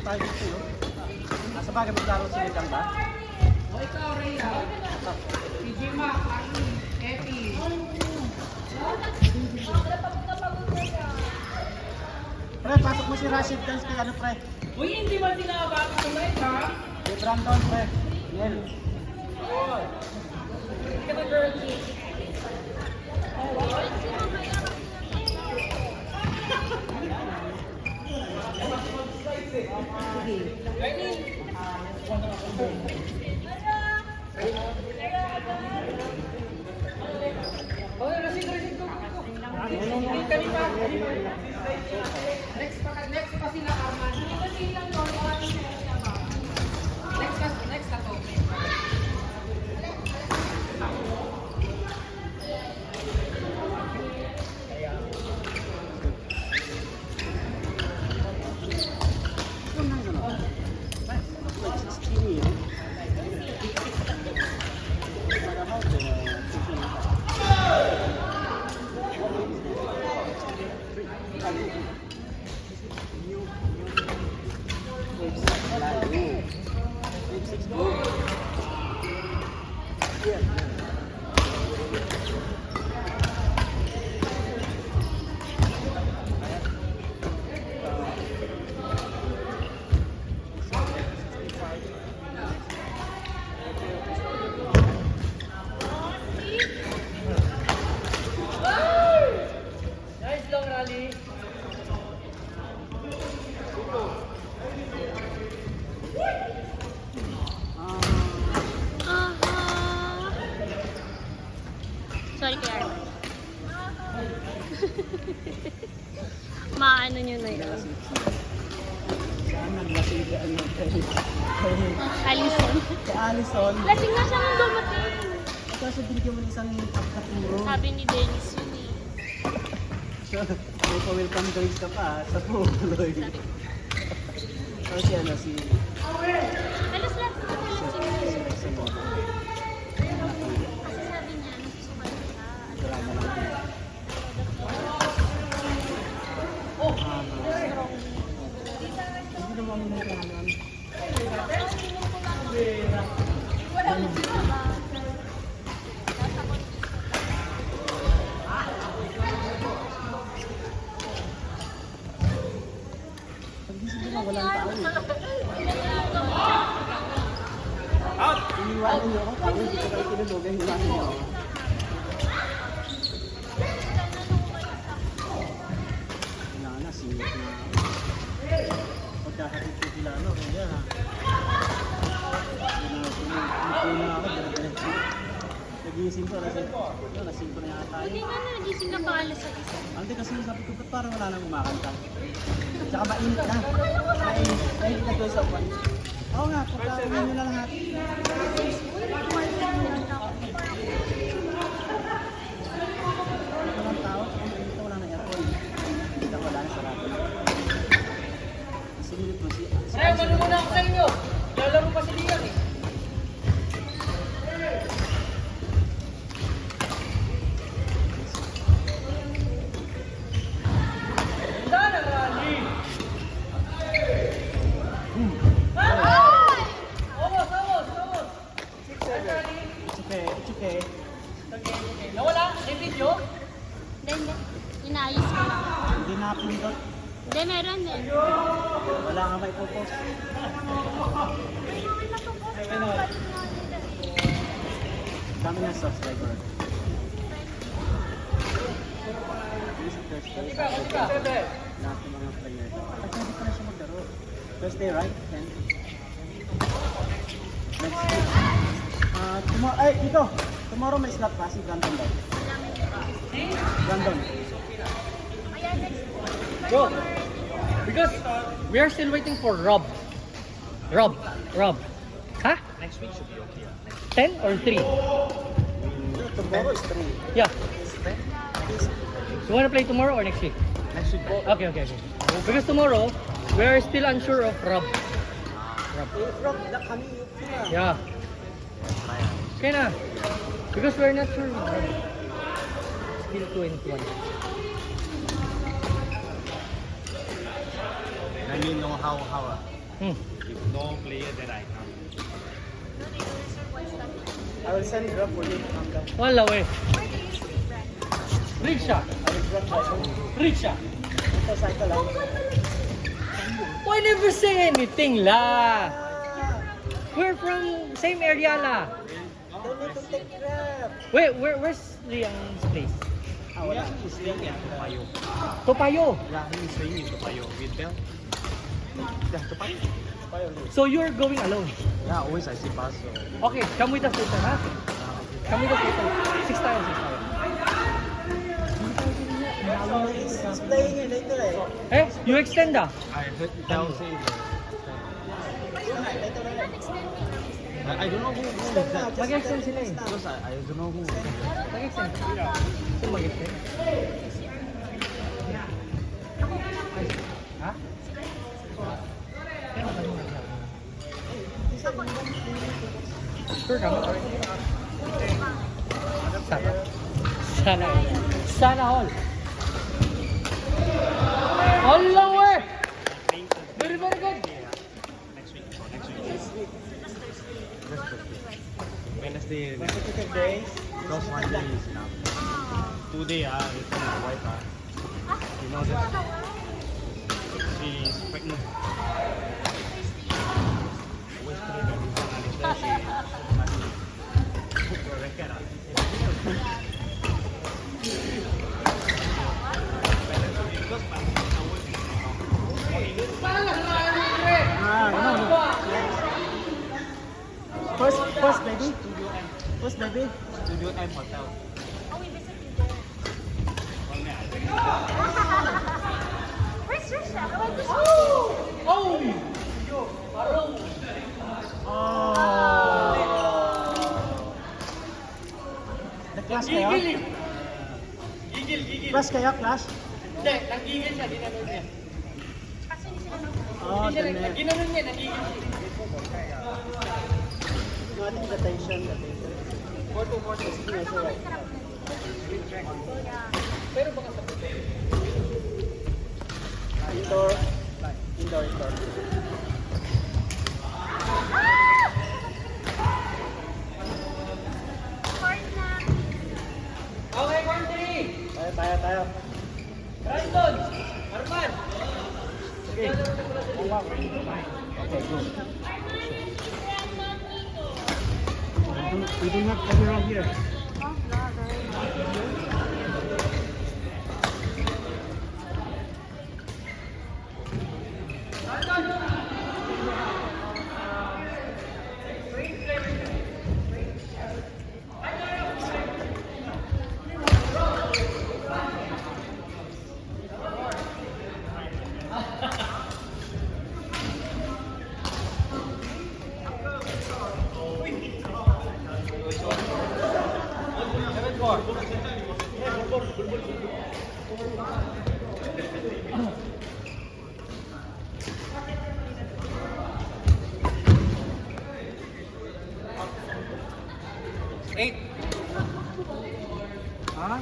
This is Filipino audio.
tayo dito yun. Nasa bagay maglaro si Lidang ba? O ikaw, Rhea. Si Jima, Aki, Epi. Pre, pasok mo si Rashid dance kay ano pre? Uy, hindi ba tinabak ko na ito, ha? Kay Brandon pre. Nel. Oo. Hindi ka na girl chick. Oh, rasig ko. Hindi ka rin ba? Next pa sila, Arman. Next na to. Nice long rally. Sorry, Kuya Arman. Maano nyo na yun. Saan naglasing ka ano kay Alison. Allison? Lasing nga siya nung dumating. Kasi binigyan mo ng isang pagkaturo. Sabi ni Dennis yun eh. May pa-welcome drinks ka pa sa puloy. Sabi, O si ano si... halos lahat naman lasing. Si Modo. Kasi sabi niya, nasusukan siya. Drama lang din. Strong. Hindi naman mo nakahanan. Tapos tingin ko lang. Diba? Nasa ko. Pagising mo lang, walang tao eh. Iniwanan niyo ako, tapos hindi ko kayo tinulugan, iniwanan niyo ako. Kailangan na, singit na. Pagkakatid ko sila, ano, kaya ha. Hindi na ako, dire-diretso. Nagising ko, lasing ko na yata Hindi yun. nga na, nagising ka pa alas sa isa. Hindi kasi sabi ko, ba't parang wala nang kumakanta? Tsaka mainit na. Mainit na doon sa upan. Oo nga, pagkakaroon nyo na lahat. Walang tao, tsaka mainit na wala na aircon. Hindi na wala na sarado. Sinilip mo si... Rhea, mano muna ako sa inyo. Lalaro pa si Liam eh. Sana rally. Almost. It's okay, it's okay. Okay. Nawala? May video? Hindi. Inaayos ko lang. Hindi na pindot. Hindi, meron eh. Wala nga may popost. Dami ng subscriber. Kantika. Lahat ng mga player. At pwede pa na siya maglaro. Thursday, right? 10. Next week. Tomorrow, ay, dito. Tomorrow may slot pa si Brandon daw. Brandon. Bro, because we are still waiting for Rob. Rob. Huh? Next week should be okay. 10 or 3? Tomorrow is 3. Yeah. Is 10? You want to play tomorrow or next week? Next week. Okay. Because tomorrow, we are still unsure of Rob. From the kami sila. Yeah. Okay na. Because we're not sure. Still 21. I mean, no how Hmm. If no player, then I come. I will send Grab for you to come down. Wala we. Where do you speak French? Riksha. I will Grab driver. Riksha. Motorcycle lang. Why never say anything la? Ah, We're from same area la. don't need to take Grab. Wait, where's Liang's place? Ah, wala. Yeah, he's staying at Topayo. Topayo. Yeah, he's staying in Topayo with Bell. Yeah, Topayo. So you're going alone. Yeah, always I see bus. So. Okay, come with us later, ha? Come with us later. 6 tayo, 6 tayo. He's playing it later eh. Eh, you extend ah. I heard Bell say that. Later na. I don't know who is Extend na, that. just Mag-extend sila eh. Because I don't know who. Mag-extend. So mag-extend. Ha? Sure ka ba? Sana. Sana all. Sana all. All lang eh! Very, very good. Next week. So next week. Wednesday. Consecutive days. Because one day is enough. 2 days, with my wife, you know that she is pregnant. Always pregnant. And then she book a record. First baby. First baby. Studio M Hotel. Oh, we visited there. Where's Trisha? I went to school. Oh! Oh. The class kayo? Gigil eh. Gigil. Class kayo, class? Hindi, nagigil siya, ginanon niya. Kasi hindi sila nag- Oh, Hindi siya, ganun. ginanon niya, nagigil siya. No, I think the tension. 4 to 4 is also right. Pero baka sa Indoor. Indoor. Corn na. Okay, country! Tayo. Brandon! Arman! Okay. Okay, good. We don't have camera here. Oh, vlogger. Eight. Ha?